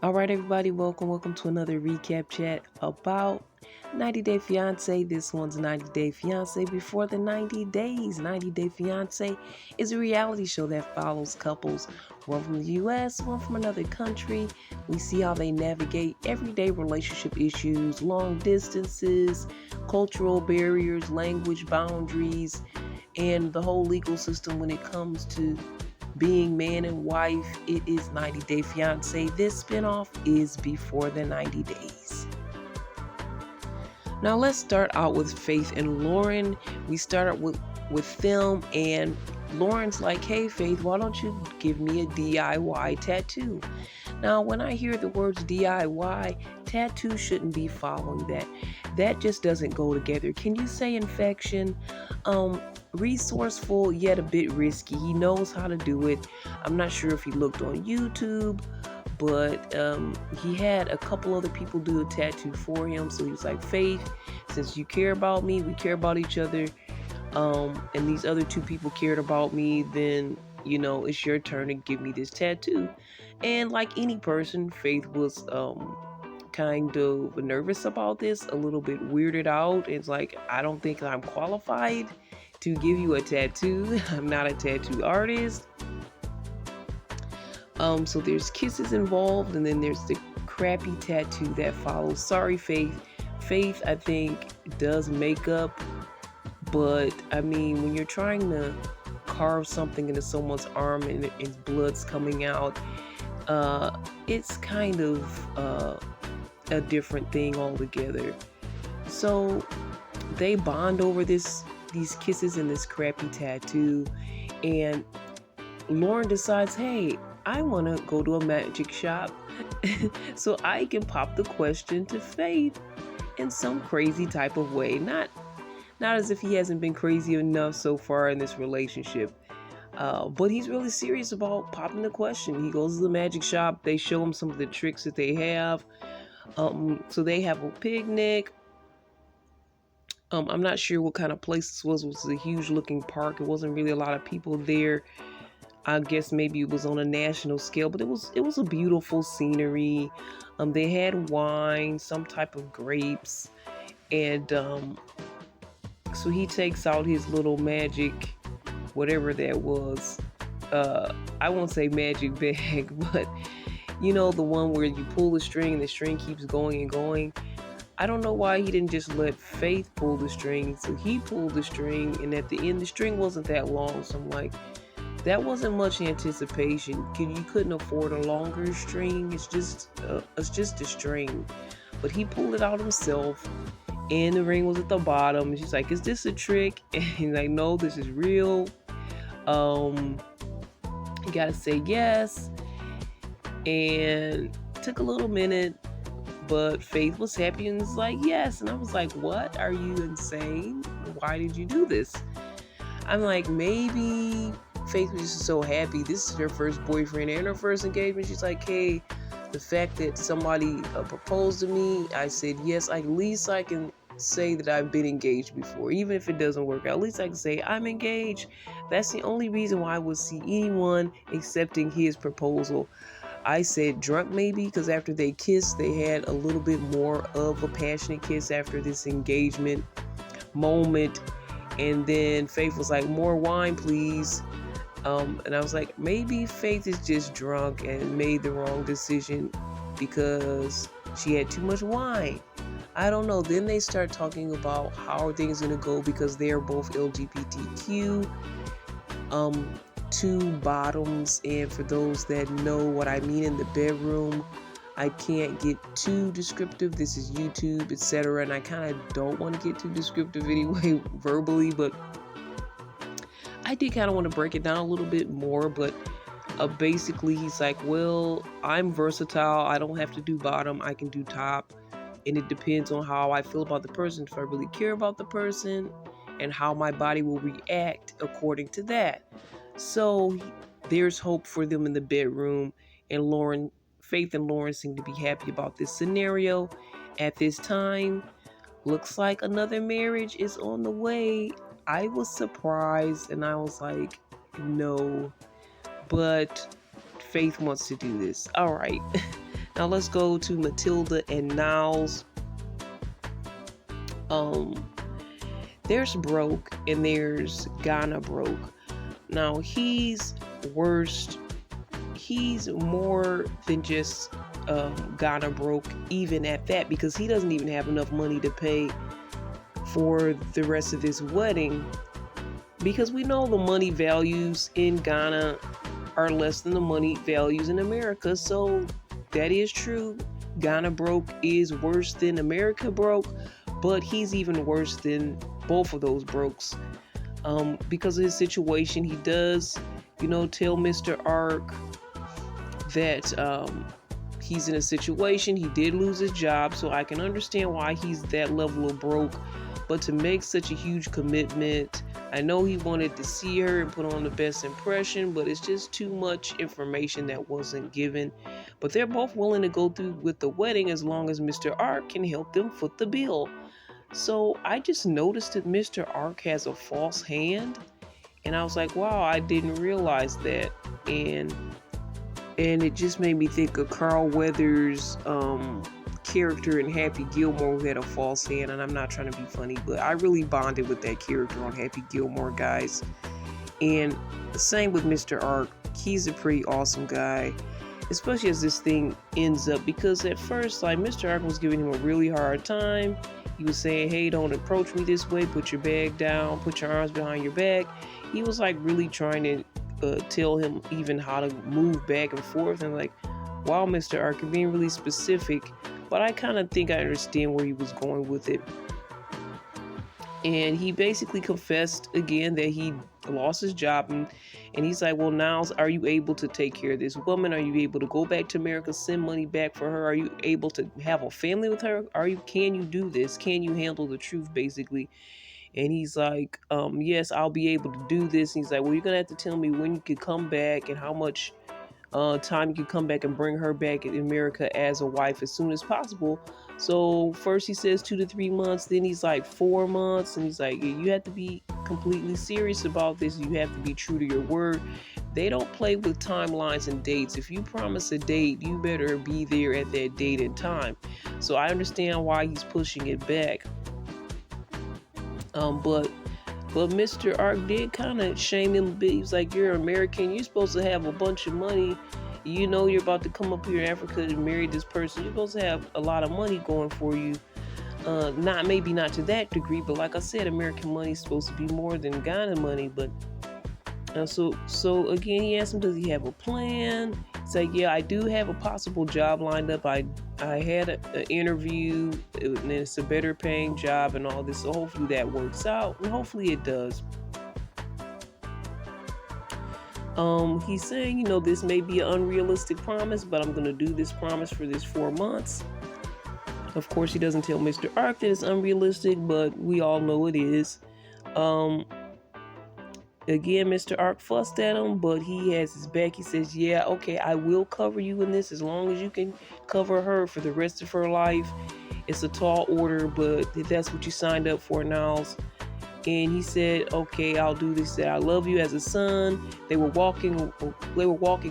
All right, everybody, welcome to another recap chat about 90 Day Fiance. This one's 90 Day Fiance before the 90 days. 90 Day Fiance is a reality show that follows couples, one from the US, one from another country. We see how they navigate everyday relationship issues, long distances, cultural barriers, language boundaries, and the whole legal system when it comes to being man and wife. It is 90 Day Fiance. This spinoff is before the 90 days. Now let's start out with Faith and Lauren. We start out with them, and Lauren's like, "Hey Faith, why don't you give me a DIY tattoo?" Now when I hear the words DIY, tattoo shouldn't be following that. That just doesn't go together. Can you say infection? Resourceful yet a bit risky. He knows how to do it. I'm not sure if he looked on YouTube, but he had a couple other people do a tattoo for him. So he was like, "Faith, since you care about me, we care about each other, and these other two people cared about me, then it's your turn to give me this tattoo." And like any person, Faith was kind of nervous about this, a little bit weirded out. It's like, I don't think I'm qualified to give you a tattoo. I'm not a tattoo artist. So there's kisses involved, and then there's the crappy tattoo that follows. Sorry, Faith. Faith, I think, does makeup, but I mean, when you're trying to carve something into someone's arm and blood's coming out, it's kind of a different thing altogether. So they bond over these kisses and this crappy tattoo, and Lauren decides, "Hey, I want to go to a magic shop so I can pop the question to Faith in some crazy type of way." Not as if he hasn't been crazy enough so far in this relationship. But he's really serious about popping the question. He goes to the magic shop. They show him some of the tricks that they have. So they have a picnic. I'm not sure what kind of place this was. It was a huge looking park. It wasn't really a lot of people there. I guess maybe it was on a national scale, but it was a beautiful scenery. They had wine, some type of grapes, and so he takes out his little magic, whatever that was. I won't say magic bag, but the one where you pull the string and the string keeps going and going. I don't know why he didn't just let Faith pull the string. So he pulled the string, and at the end, the string wasn't that long. So I'm like, that wasn't much anticipation. You couldn't afford a longer string. It's just a string. But he pulled it out himself, and the ring was at the bottom. And she's like, "Is this a trick?" And he's like, "No, this is real." You gotta say yes. And it took a little minute, but Faith was happy and was like, "Yes." And I was like, "What? Are you insane? Why did you do this?" I'm like, maybe Faith was just so happy. This is her first boyfriend and her first engagement. She's like, "Hey, the fact that somebody proposed to me, I said yes. At least I can say that I've been engaged before. Even if it doesn't work out, at least I can say I'm engaged." That's the only reason why I would see anyone accepting his proposal. I said drunk maybe, because after they kissed, they had a little bit more of a passionate kiss after this engagement moment. And then Faith was like, "More wine, please." And I was like, maybe Faith is just drunk and made the wrong decision because she had too much wine. I don't know. Then they start talking about how are things going to go because they are both LGBTQ. Two bottoms, and for those that know what I mean in the bedroom, I can't get too descriptive. This is YouTube, etc., and I kind of don't want to get too descriptive anyway verbally, but I did kind of want to break it down a little bit more. But basically he's like, "Well, I'm versatile. I don't have to do bottom. I can do top, and it depends on how I feel about the person, if I really care about the person, and how my body will react according to that." So there's hope for them in the bedroom, and Faith and Lauren seem to be happy about this scenario at this time. Looks like another marriage is on the way. I was surprised, and I was like, no, but Faith wants to do this. All right. Now let's go to Matilda and Niles. Um, there's Broke and there's Ghana Broke. Now he's worst. He's more than just Ghana Broke, even at that, because he doesn't even have enough money to pay for the rest of his wedding. Because we know the money values in Ghana are less than the money values in America. So that is true. Ghana Broke is worse than America Broke, but he's even worse than both of those Brokes. Because of his situation, he does, tell Mr. Ark that he's in a situation. He did lose his job, so I can understand why he's that level of broke. But to make such a huge commitment, I know he wanted to see her and put on the best impression, but it's just too much information that wasn't given. But they're both willing to go through with the wedding as long as Mr. Ark can help them foot the bill. So I just noticed that Mr. Ark has a false hand, and I was like, wow, I didn't realize that. And it just made me think of Carl Weathers' character in Happy Gilmore, who had a false hand. And I'm not trying to be funny, but I really bonded with that character on Happy Gilmore, guys. And the same with Mr. Ark. He's a pretty awesome guy, especially as this thing ends up, because at first, like, Mr. Ark was giving him a really hard time. He was saying, hey, don't approach me this way, put your bag down, put your arms behind your back. He was like really trying to tell him even how to move back and forth. And like, wow, Mr. Ark, you're being really specific, but I kind of think I understand where he was going with it. And he basically confessed again that he lost his job, and he's like, well, Niles, are you able to take care of this woman? Are you able to go back to America, send money back for her? Are you able to have a family with her? Can you do this? Can you handle the truth, basically? And he's like, yes, I'll be able to do this. And he's like, well, you're gonna have to tell me when you could come back and how much time you can come back and bring her back in America as a wife as soon as possible. So first he says 2 to 3 months, then he's like 4 months, and he's like, you have to be completely serious about this. You have to be true to your word. They don't play with timelines and dates. If you promise a date, you better be there at that date and time. So I understand why he's pushing it back. But Mr. Ark did kind of shame him a bit. He was like, you're American. You're supposed to have a bunch of money. You know you're about to come up here in Africa and marry this person. You're supposed to have a lot of money going for you. Maybe not to that degree, but like I said, American money is supposed to be more than Ghana money. But so again, he asked him, does he have a plan? He's like, yeah, I do have a possible job lined up. I had an interview, and it's a better paying job and all this. So hopefully that works out, and hopefully it does. He's saying, this may be an unrealistic promise, but I'm going to do this promise for this 4 months. Of course, he doesn't tell Mr. Ark that it's unrealistic, but we all know it is. Again, Mr. Ark fussed at him, but he has his back. He says, yeah, okay, I will cover you in this as long as you can cover her for the rest of her life. It's a tall order, but that's what you signed up for, Niles. And he said, okay, I'll do this. I love you as a son. They were walking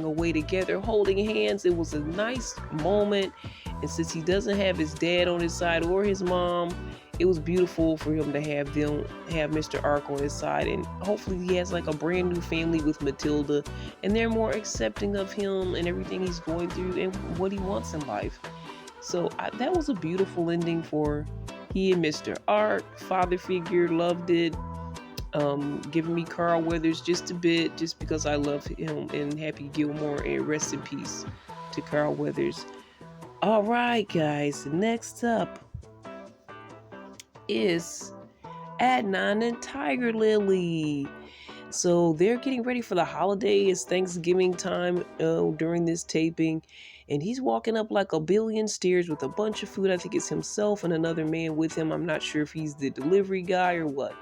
away together, holding hands. It was a nice moment. And since he doesn't have his dad on his side or his mom, it was beautiful for him to have Mr. Ark on his side. And hopefully he has like a brand new family with Matilda, and they're more accepting of him and everything he's going through and what he wants in life. So that was a beautiful ending for he and Mr. Ark. Father figure, loved it. Giving me Carl Weathers just a bit, just because I love him in Happy Gilmore, and rest in peace to Carl Weathers. All right, guys, next up is Adnan and Tiger Lily. So they're getting ready for the holiday. It's Thanksgiving time during this taping, and he's walking up like a billion stairs with a bunch of food. I think it's himself and another man with him. I'm not sure if he's the delivery guy or what.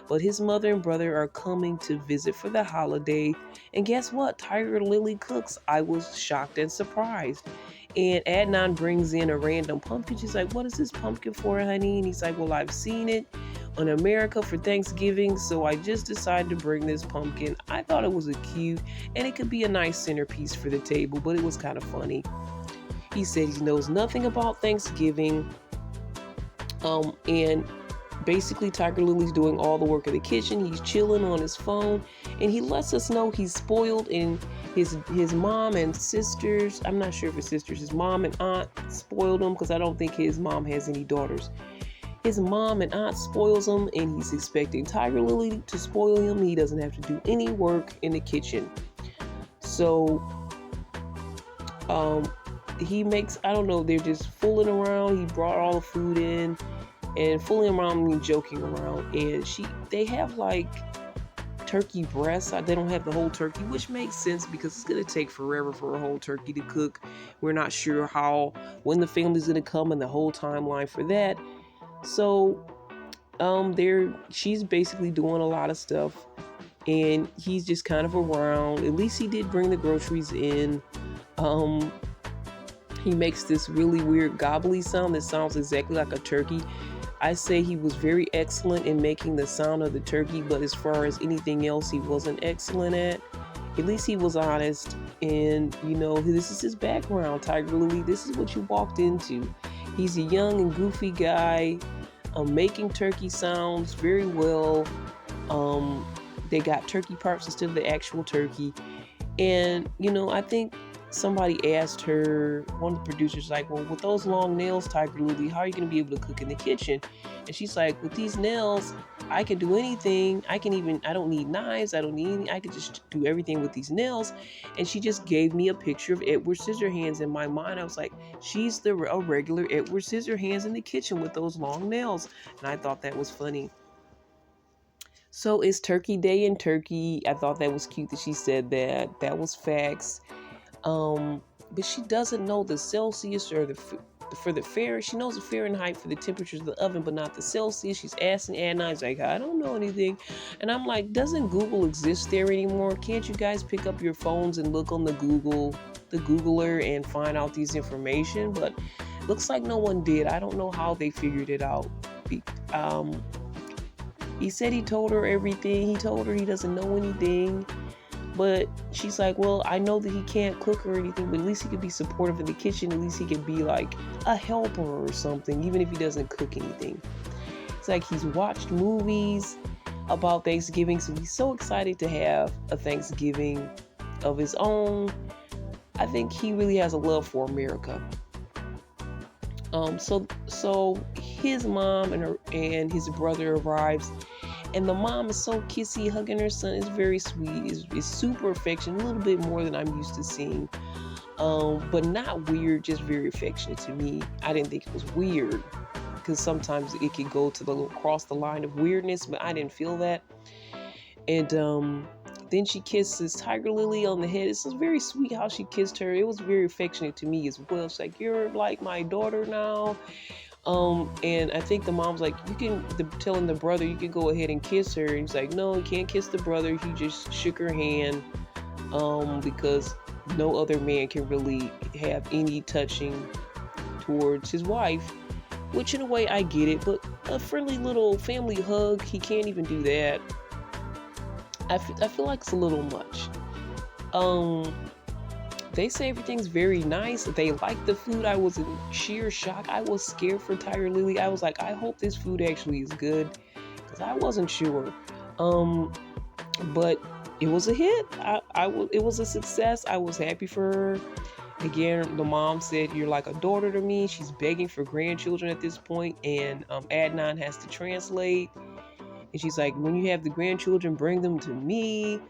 But his mother and brother are coming to visit for the holiday. And guess what? Tiger Lily cooks. I was shocked and surprised. And Adnan brings in a random pumpkin. She's like, what is this pumpkin for, honey? And he's like, well, I've seen it on America for Thanksgiving, so I just decided to bring this pumpkin. I thought it was cute, and it could be a nice centerpiece for the table, but it was kind of funny. He said he knows nothing about Thanksgiving. And basically Tiger Lily's doing all the work in the kitchen. He's chilling on his phone, and he lets us know he's spoiled, and his mom and sisters, I'm not sure if his sisters, his mom and aunt spoiled him, because I don't think his mom has any daughters. His mom and aunt spoils him, and he's expecting Tiger Lily to spoil him. He doesn't have to do any work in the kitchen. So he makes, I don't know, they're just fooling around. He brought all the food in, and fooling around means joking around. And they have like turkey breasts. They don't have the whole turkey, which makes sense because it's gonna take forever for a whole turkey to cook. We're not sure when the family's gonna come and the whole timeline for that. So she's basically doing a lot of stuff, and he's just kind of around. At least he did bring the groceries in. He makes this really weird gobbly sound that sounds exactly like a turkey. I say he was very excellent in making the sound of the turkey, but as far as anything else, he wasn't excellent at. At least he was honest, and this is his background, Tiger Lily. This is what you walked into. He's a young and goofy guy, making turkey sounds very well. They got turkey parts instead of the actual turkey. And, I think somebody asked her, one of the producers, like, well, with those long nails, Tiger Lily, how are you going to be able to cook in the kitchen? And she's like, with these nails, I can do anything. I don't need knives. I can just do everything with these nails. And she just gave me a picture of Edward Scissorhands. In my mind, I was like, she's a regular Edward Scissorhands in the kitchen with those long nails. And I thought that was funny. So it's Turkey Day in Turkey. I thought that was cute that she said that. That was facts. But she doesn't know the Celsius or for the Fahrenheit. She knows the Fahrenheit for the temperatures of the oven, but not the Celsius. She's asking Adnan. He's like, I don't know anything. And I'm like, doesn't Google exist there anymore? Can't you guys pick up your phones and look on the Googler and find out these information? But looks like no one did. I don't know how they figured it out. He said he told her everything. He told her he doesn't know anything. But she's like, well, I know that he can't cook or anything, but at least he could be supportive in the kitchen. At least he could be like a helper or something, even if he doesn't cook anything. It's like he's watched movies about Thanksgiving, so he's so excited to have a Thanksgiving of his own. I think he really has a love for America. So his mom and his brother arrives. And the mom is so kissy, hugging her son. It's very sweet. It's super affectionate, a little bit more than I'm used to seeing. But not weird, just very affectionate to me. I didn't think it was weird, because sometimes it can go cross the line of weirdness, but I didn't feel that. And then she kisses Tiger Lily on the head. It's very sweet how she kissed her. It was very affectionate to me as well. She's like, you're like my daughter now. And I think the mom's like, telling the brother, you can go ahead and kiss her. And he's like, no, you can't kiss the brother. He just shook her hand, because no other man can really have any touching towards his wife, which in a way I get it, but a friendly little family hug, he can't even do that. I feel like it's a little much. They say everything's very nice. They like the food. I was in sheer shock. I was scared for Tiger Lily. I was like, I hope this food actually is good, because I wasn't sure. But it was a hit. It was a success. I was happy for her. Again, the mom said, you're like a daughter to me. She's begging for grandchildren at this point, and Adnan has to translate. And she's like, when you have the grandchildren, bring them to me.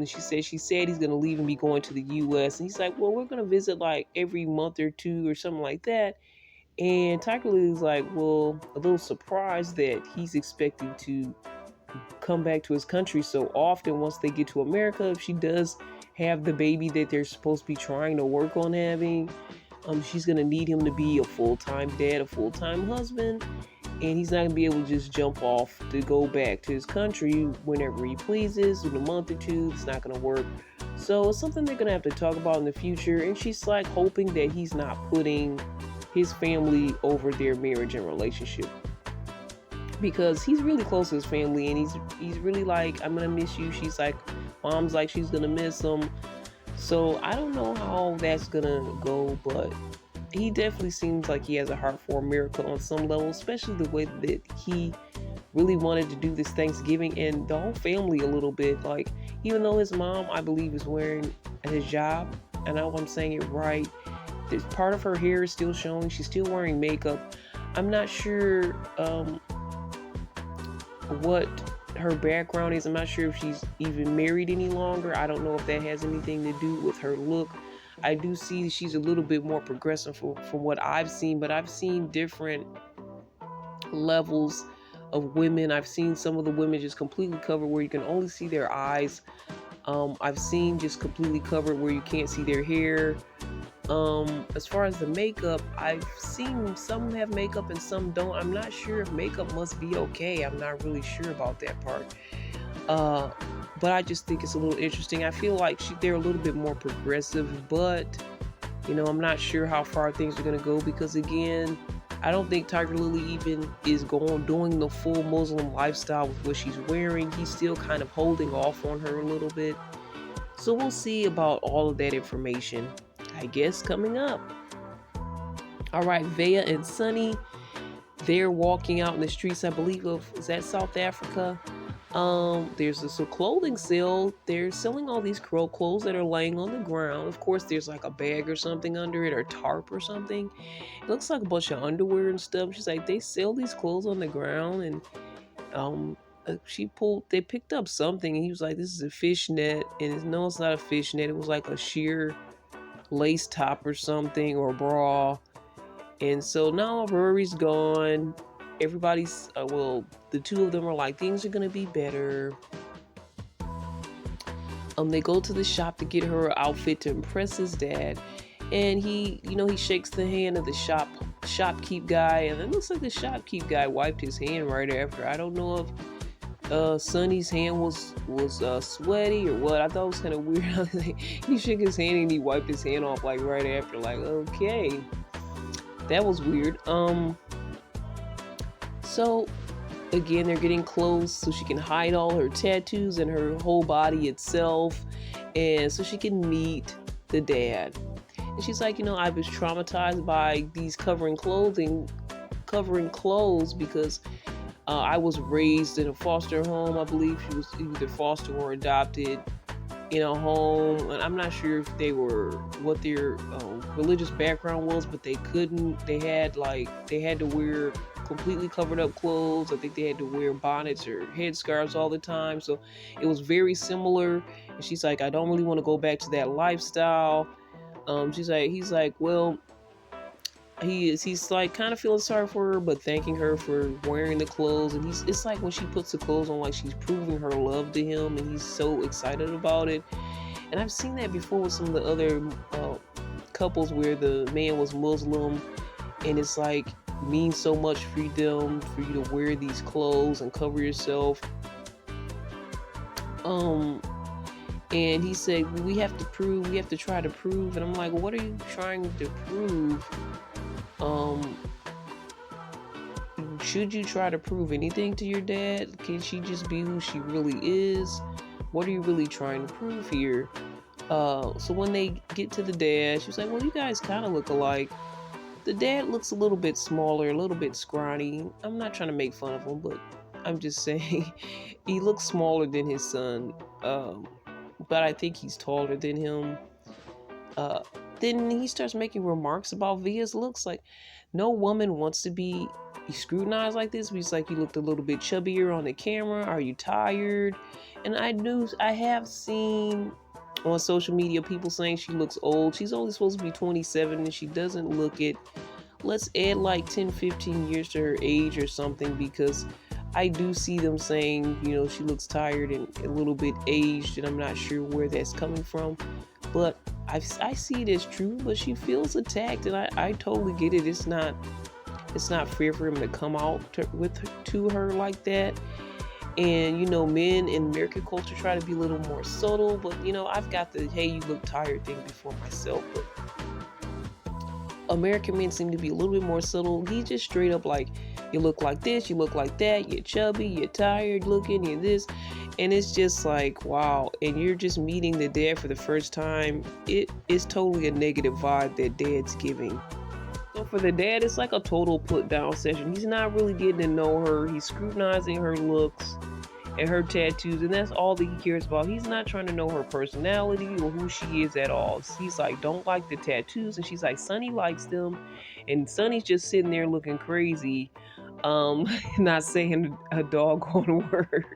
She said he's going to leave and be going to the U.S. And he's like, well, we're going to visit like every month or two or something like that. And Tiger Lily's like, well, a little surprised that he's expecting to come back to his country so often once they get to America. If she does have the baby that they're supposed to be trying to work on having, she's going to need him to be a full-time dad, a full-time husband. And he's not going to be able to just jump off to go back to his country whenever he pleases in a month or two. It's not going to work. So it's something they're going to have to talk about in the future. And she's like hoping that he's not putting his family over their marriage and relationship, because he's really close to his family, and he's really like, I'm going to miss you. She's like, mom's like, she's going to miss him. So I don't know how that's gonna go, but he definitely seems like he has a heart for America on some level, especially the way that he really wanted to do this Thanksgiving and the whole family a little bit. Like, even though his mom, I believe, is wearing a hijab, and I know I'm saying it right, there's part of her hair is still showing. She's still wearing makeup. I'm not sure what her background is. I'm not sure if she's even married any longer. I don't know if that has anything to do with her look. I do see she's a little bit more progressive from what I've seen, but I've seen different levels of women. I've seen some of the women just completely covered where you can only see their eyes. I've seen just completely covered where you can't see their hair. As far as the makeup, I've seen some have makeup and some don't. I'm not sure if makeup must be okay. I'm not really sure about that part. Uh, but I just think it's a little interesting. I feel like they're a little bit more progressive, but I'm not sure how far things are gonna go because again, I don't think Tiger Lily even is doing the full Muslim lifestyle with what she's wearing. He's still kind of holding off on her a little bit. So we'll see about all of that information, I guess, coming up. All right, Vea and Sunny, they're walking out in the streets, I believe, is that South Africa? There's a clothing sale. They're selling all these clothes that are laying on the ground. Of course, there's like a bag or something under it or tarp or something. It looks like a bunch of underwear and stuff. She's like, they sell these clothes on the ground, and they picked up something, and he was like, this is a fishnet, and no, it's not a fishnet. It was like a sheer lace top or something, or bra. And so now Rory's gone. Everybody's the two of them are like, things are gonna be better. They go to the shop to get her outfit to impress his dad, and he shakes the hand of the shopkeep guy, and it looks like the shopkeep guy wiped his hand right after. I don't know if Sonny's hand was sweaty or what. I thought it was kind of weird. He shook his hand and he wiped his hand off like right after. Like, okay, that was weird. So again, they're getting close so she can hide all her tattoos and her whole body itself, and so she can meet the dad. And she's like, I was traumatized by these covering clothes because I was raised in a foster home. I believe she was either foster or adopted in a home, and I'm not sure if what their religious background was, but they had to wear completely covered up clothes. I think they had to wear bonnets or headscarves all the time, so it was very similar. And she's like, I don't really want to go back to that lifestyle. He's like, well, he's like kind of feeling sorry for her, but thanking her for wearing the clothes. And it's like when she puts the clothes on, like she's proving her love to him, and he's so excited about it. And I've seen that before with some of the other couples where the man was Muslim, and it's like means so much for you to wear these clothes and cover yourself. And he said, we have to try to prove. And I'm like, what are you trying to prove? Should you try to prove anything to your dad? Can she just be who she really is? What are you really trying to prove here? So when they get to the dad, she's like, well, you guys kind of look alike. The dad looks a little bit smaller, a little bit scrawny. I'm not trying to make fun of him, but I'm just saying he looks smaller than his son. But I think he's taller than him. Then he starts making remarks about Via's looks. Like, no woman wants to be scrutinized like this. He's like, you looked a little bit chubbier on the camera. Are you tired? And I have seen on social media people saying she looks old. She's only supposed to be 27 and she doesn't look it. Let's add like 10, 15 years to her age or something, because I do see them saying, she looks tired and a little bit aged, and I'm not sure where that's coming from. But I see it as true, but she feels attacked, and I totally get it. It's not fair for him to come out to her like that. And, men in American culture try to be a little more subtle, but, I've got the, hey, you look tired thing before myself, but American men seem to be a little bit more subtle. He just straight up like, You look like this, you look like that, you're chubby, you're tired looking, you're this. And it's just like, wow. And you're just meeting the dad for the first time. It is totally a negative vibe that dad's giving. So for the dad, it's like a total put down session. He's not really getting to know her. He's scrutinizing her looks and her tattoos, and that's all that he cares about. He's not trying to know her personality or who she is at all. He's like, don't like the tattoos, and she's like, Sonny likes them, and Sonny's just sitting there looking crazy, not saying a doggone word.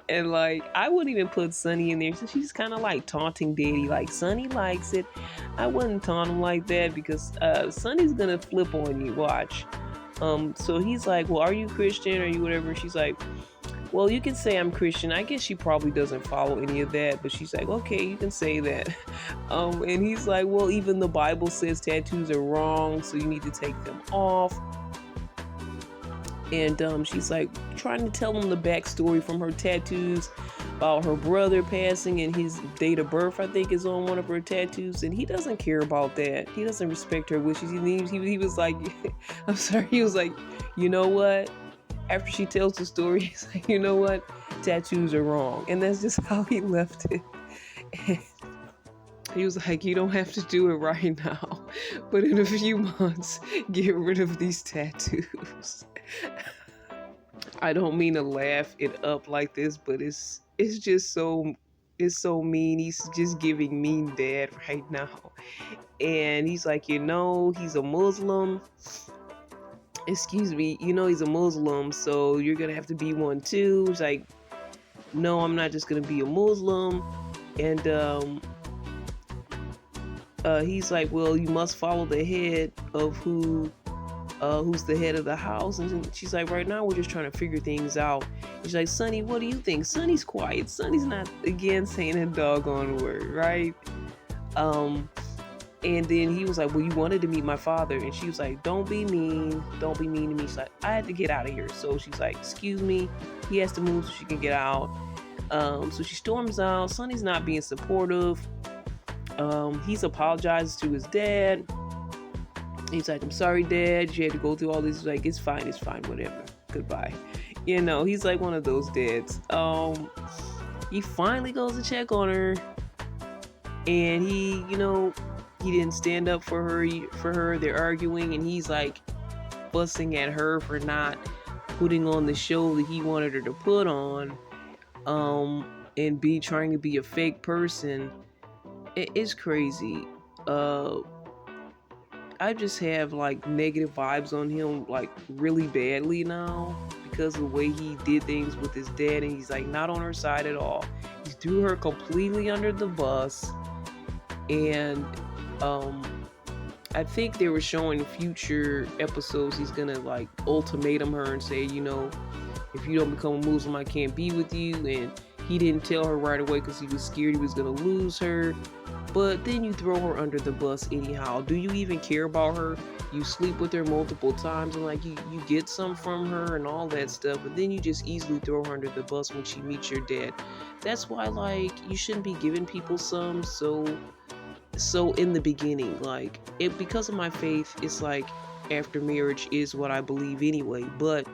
And like, I wouldn't even put Sonny in there. So she's kind of like taunting Daddy, like Sonny likes it. I wouldn't taunt him like that because Sonny's gonna flip on you. Watch. So he's like, well, are you Christian? Are you whatever? She's like, well, you can say I'm Christian. I guess she probably doesn't follow any of that, but she's like, okay, you can say that. And he's like, well, even the Bible says tattoos are wrong, so you need to take them off. And she's like trying to tell him the backstory from her tattoos about her brother passing and his date of birth, I think, is on one of her tattoos. And he doesn't care about that. He doesn't respect her wishes. He was like, I'm sorry, he was like, you know what? After she tells the story, he's like, you know what? Tattoos are wrong. And that's just how he left it. And he was like, you don't have to do it right now, but in a few months, get rid of these tattoos. I don't mean to laugh it up like this, but it's just so mean. He's just giving mean dad right now. And he's like, he's a Muslim. Excuse me, he's a Muslim, so you're gonna have to be one too. He's like, no, I'm not just gonna be a Muslim. And he's like, well, you must follow the head of who's the head of the house. And she's like, right now we're just trying to figure things out. She's like, Sonny, what do you think? Sonny's quiet. Sonny's not, again, saying a doggone word, right? And then he was like, well, you wanted to meet my father. And she was like, don't be mean. Don't be mean to me. She's like, I had to get out of here. So she's like, excuse me. He has to move so she can get out. So she storms out. Sonny's not being supportive. He's apologizes to his dad. He's like, I'm sorry, Dad. You had to go through all this. He's like, it's fine, whatever. Goodbye. He's like one of those dads. He finally goes to check on her. And he didn't stand up for her. They're arguing, and he's like fussing at her for not putting on the show that he wanted her to put on, and trying to be a fake person. It's crazy. I just have like negative vibes on him like really badly now because of the way he did things with his dad, and he's like not on her side at all. He threw her completely under the bus. And I think they were showing future episodes he's gonna like ultimatum her and say, if you don't become a Muslim, I can't be with you. And he didn't tell her right away because he was scared he was gonna lose her. But then you throw her under the bus anyhow. Do you even care about her? You sleep with her multiple times and like you get some from her and all that stuff, but then you just easily throw her under the bus when she meets your dad. That's why like you shouldn't be giving people some so in the beginning. Like because of my faith, it's like after marriage is what I believe anyway. But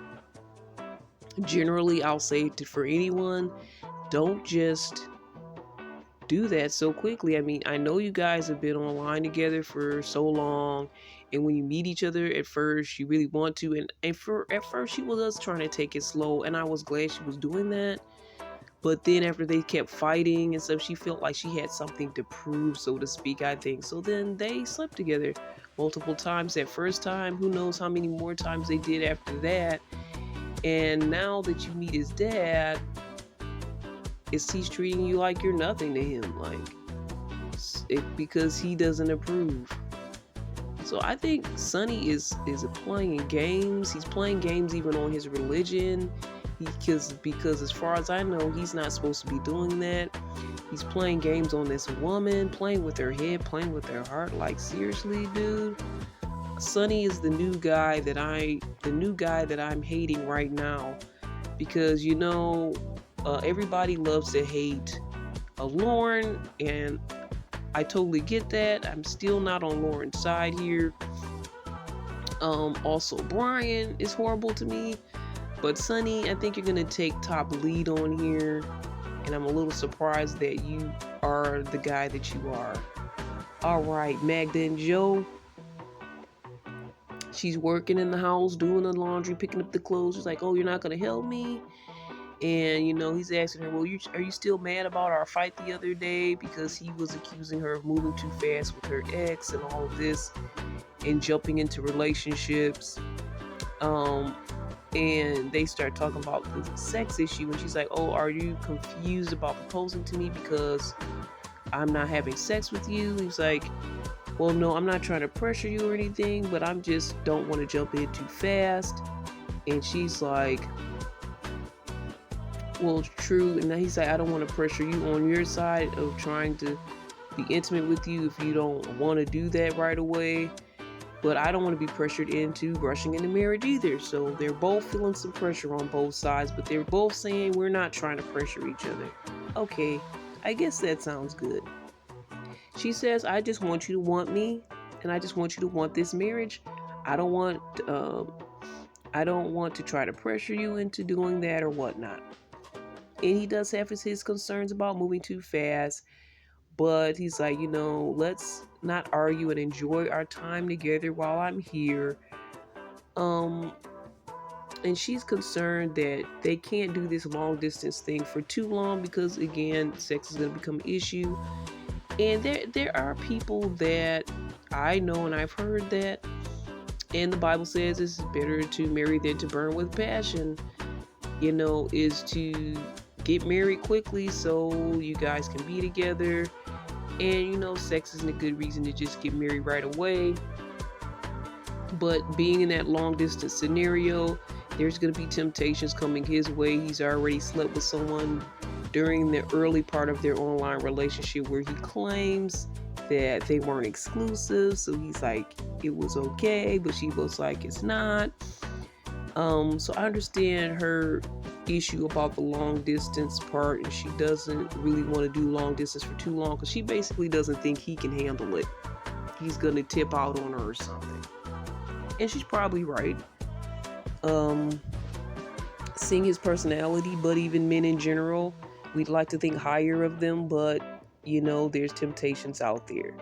generally I'll say for anyone, don't just do that so quickly. I mean, I know you guys have been online together for so long, and when you meet each other at first, you really want to, and at first she was trying to take it slow, and I was glad she was doing that. But then after they kept fighting and stuff, she felt like she had something to prove, so to speak, I think. So then they slept together multiple times that first time. Who knows how many more times they did after that. And now that you meet his dad, he's treating you like you're nothing to him, because he doesn't approve. So I think Sonny is playing games. He's playing games even on his religion, because as far as I know, he's not supposed to be doing that. He's playing games on this woman, playing with her head, playing with her heart. Like, seriously, dude. Sonny is the new guy that I'm hating right now, because everybody loves to hate Lauren, and I totally get that. I'm still not on Lauren's side here. Also, Brian is horrible to me. But Sunny, I think you're gonna take top lead on here, and I'm a little surprised that you are the guy that you are. All right, Magda and Joe. She's working in the house, doing the laundry, picking up the clothes. She's like, "Oh, you're not gonna help me?" And he's asking her, "Well, are you still mad about our fight the other day?" Because he was accusing her of moving too fast with her ex and all of this, and jumping into relationships. Um, and they start talking about the sex issue, and she's like, "Oh, are you confused about proposing to me because I'm not having sex with you?" He's like, "Well, no, I'm not trying to pressure you or anything, but I'm just don't want to jump in too fast." And she's like, "Well, true." And then he's like, "I don't want to pressure you on your side of trying to be intimate with you if you don't want to do that right away. But I don't want to be pressured into rushing into marriage either." So they're both feeling some pressure on both sides, but they're both saying we're not trying to pressure each other. Okay, I guess that sounds good. She says, "I just want you to want me, and I just want you to want this marriage. I don't want, um, I don't want to try to pressure you into doing that or whatnot." And he does have his concerns about moving too fast, but he's like, let's not argue and enjoy our time together while I'm here. Um, and she's concerned that they can't do this long distance thing for too long because again, sex is going to become an issue. And there are people that I know and I've heard that, and the Bible says it's better to marry than to burn with passion. Is to get married quickly so you guys can be together. And sex isn't a good reason to just get married right away. But being in that long distance scenario, there's going to be temptations coming his way. He's already slept with someone during the early part of their online relationship where he claims that they weren't exclusive. So he's like, it was okay, but she was like, it's not. So I understand her issue about the long distance part, and she doesn't really want to do long distance for too long because she basically doesn't think he can handle it. He's going to tip out on her or something. And she's probably right. Seeing his personality, but even men in general, we'd like to think higher of them, but there's temptations out there.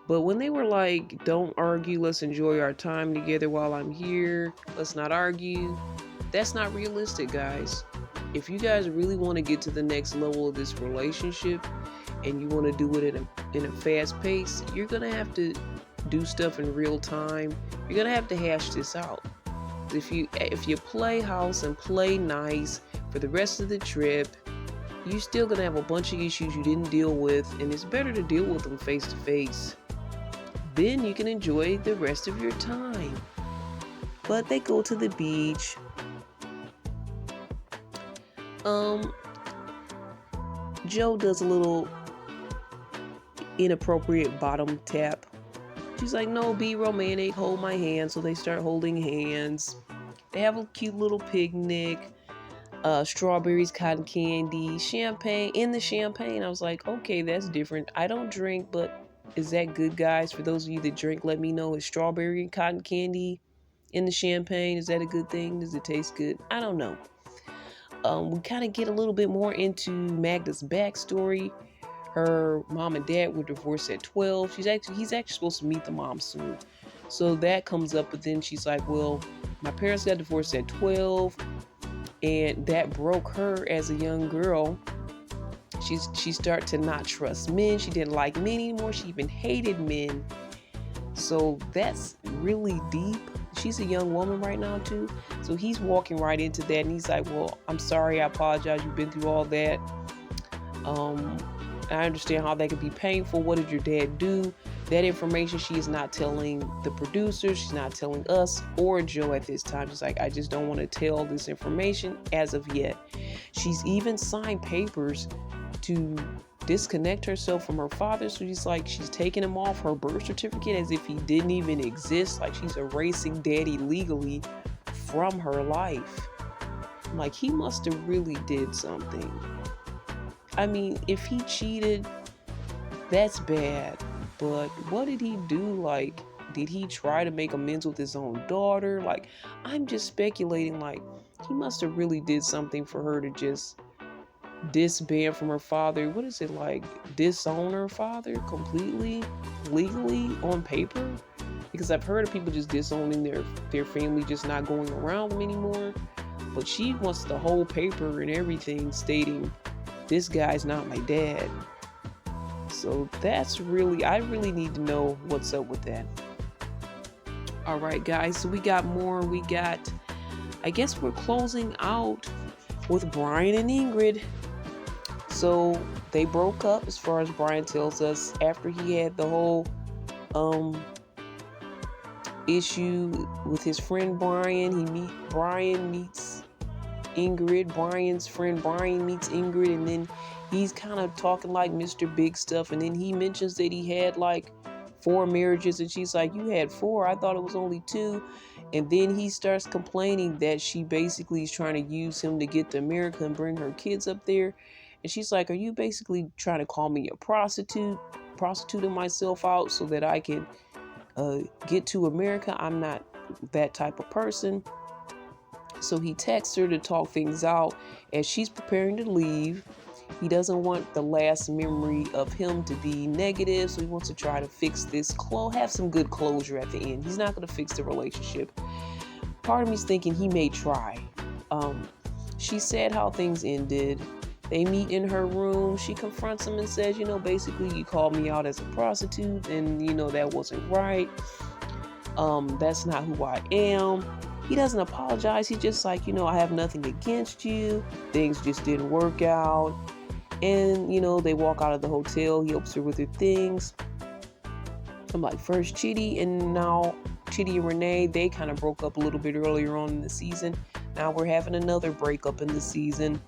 But when they were like, "Don't argue, let's enjoy our time together while I'm here, let's not argue," that's not realistic, guys. If you guys really want to get to the next level of this relationship and you want to do it in a fast pace, you're going to have to do stuff in real time. You're going to have to hash this out. If you play house and play nice for the rest of the trip, you're still going to have a bunch of issues you didn't deal with, and it's better to deal with them face to face. Then you can enjoy the rest of your time. But they go to the beach. Joe does a little inappropriate bottom tap. She's like, "No, be romantic, hold my hand." So they start holding hands. They have a cute little picnic. Strawberries, cotton candy, champagne. In the champagne, I was like, okay, that's different. I don't drink, but is that good, guys? For those of you that drink, let me know. Is strawberry and cotton candy in the champagne, is that a good thing? Does it taste good? I don't know. We kind of get a little bit more into Magda's backstory. Her mom and dad were divorced at 12. He's actually supposed to meet the mom soon. So that comes up, but then she's like, "Well, my parents got divorced at 12, and that broke her as a young girl. She started to not trust men. She didn't like men anymore. She even hated men." So that's really deep. She's a young woman right now too. So he's walking right into that, and he's like, "Well, I'm sorry, I apologize. You've been through all that. I understand how that could be painful. What did your dad do?" That information she is not telling the producers. She's not telling us or Joe at this time. She's like, "I just don't want to tell this information as of yet." She's even signed papers to disconnect herself from her father. So she's taking him off her birth certificate as if he didn't even exist. Like she's erasing daddy legally from her life. I'm like, he must have really did something. I mean, if he cheated, that's bad. But what did he do? Like, did he try to make amends with his own daughter? Like, I'm just speculating, like, he must have really did something for her to just disband from her father. What is it, like, disown her father completely, legally, on paper? Because I've heard of people just disowning their family, just not going around them anymore. But she wants the whole paper and everything stating, this guy's not my dad. So that's really, I really need to know what's up with that. All right, guys, so we got more. We got, I guess we're closing out with Brian and Ingrid. So they broke up, as far as Brian tells us, after he had the whole issue with his friend Brian. Brian meets Ingrid. Brian's friend Brian meets Ingrid, and then he's kind of talking like Mr. Big Stuff, and then he mentions that he had like 4 marriages, and she's like, you had 4? I thought it was only 2. And then he starts complaining that she basically is trying to use him to get to America and bring her kids up there. And she's like, are you basically trying to call me a prostituting myself out so that I can get to America? I'm not that type of person. So he texts her to talk things out as she's preparing to leave. He doesn't want the last memory of him to be negative, so he wants to try to fix this, have some good closure at the end. He's not going to fix the relationship. Part of me's thinking he may try. She said how things ended. They meet in her room. She confronts him and says, basically, you called me out as a prostitute, and, that wasn't right. That's not who I am. He doesn't apologize. He's just like, I have nothing against you. Things just didn't work out. And, they walk out of the hotel. He helps her with her things. I'm like, first Chitty, and now Chitty and Renee, they kind of broke up a little bit earlier on in the season. Now we're having another breakup in the season.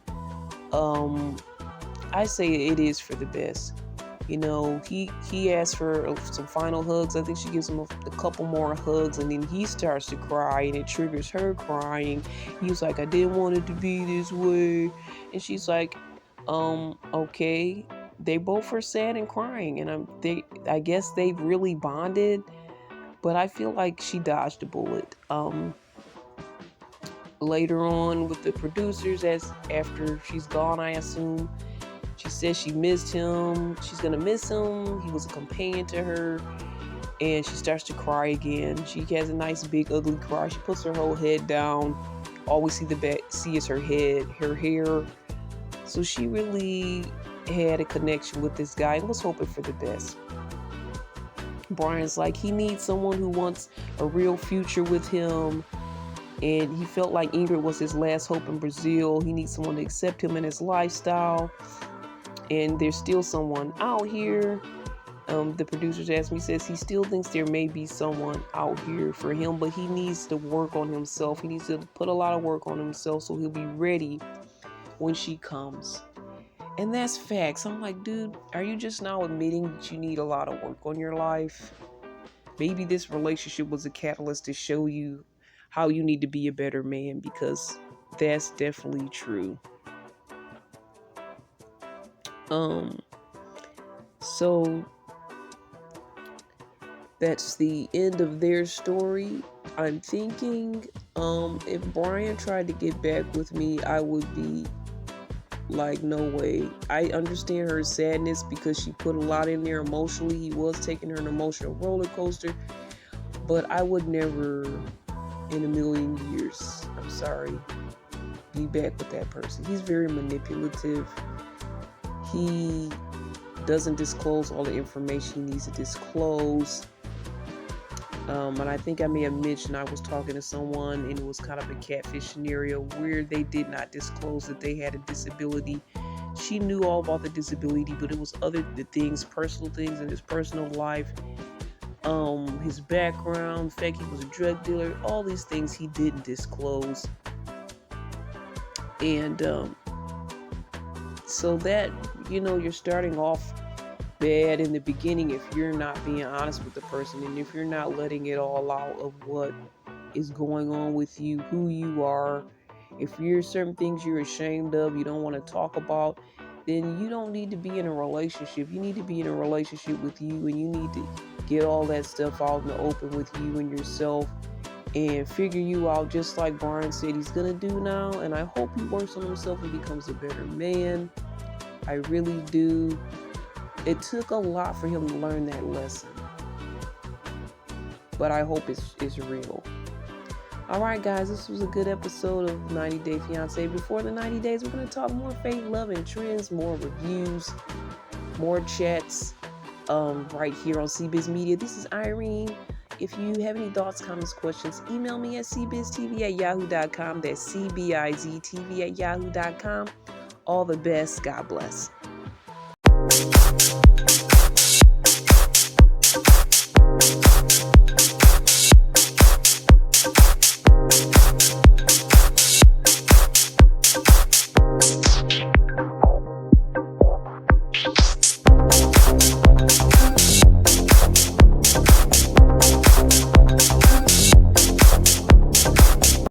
I say it is for the best. He asks for some final hugs. I think she gives him a couple more hugs, and then he starts to cry, and it triggers her crying. He's like, I didn't want it to be this way. And she's like, okay. They both are sad and crying, and I guess they've really bonded, but I feel like she dodged a bullet. Later on with the producers, after she's gone, I assume, she says she missed him. She's going to miss him. He was a companion to her. And she starts to cry again. She has a nice, big, ugly cry. She puts her whole head down. All we see is her head, her hair. So she really had a connection with this guy and was hoping for the best. Brian's like, he needs someone who wants a real future with him. And he felt like Ingrid was his last hope in Brazil. He needs someone to accept him and his lifestyle. And there's still someone out here. The producers asked me, says he still thinks there may be someone out here for him, but he needs to work on himself. He needs to put a lot of work on himself so he'll be ready when she comes. And that's facts. I'm like, dude, are you just now admitting that you need a lot of work on your life? Maybe this relationship was a catalyst to show you how you need to be a better man, because that's definitely true. So that's the end of their story. I'm thinking, if Brian tried to get back with me, I would be like, no way. I understand her sadness because she put a lot in there emotionally. He was taking her an emotional roller coaster, but I would never in a million years, I'm sorry, be back with that person. He's very manipulative. He doesn't disclose all the information he needs to disclose. And I think I may have mentioned I was talking to someone, and it was kind of a catfish scenario where they did not disclose that they had a disability. She knew all about the disability, but it was personal things in his personal life, his background, the fact he was a drug dealer, all these things he didn't disclose. And so that, you're starting off bad in the beginning if you're not being honest with the person, and if you're not letting it all out of what is going on with you, who you are. If you're certain things you're ashamed of, you don't want to talk about, then you don't need to be in a relationship. You need to be in a relationship with you, and you need to get all that stuff out in the open with you and yourself and figure you out, just like Brian said he's gonna do now. And I hope he works on himself and becomes a better man. I really do. It took a lot for him to learn that lesson, but I hope it's real. All right, guys, this was a good episode of 90 Day Fiance. Before the 90 days, we're going to talk more faith, love, and trends, more reviews, more chats right here on CBiz Media. This is Irene. If you have any thoughts, comments, questions, email me at cbiztv@yahoo.com. That's cbiztv@yahoo.com. All the best. God bless.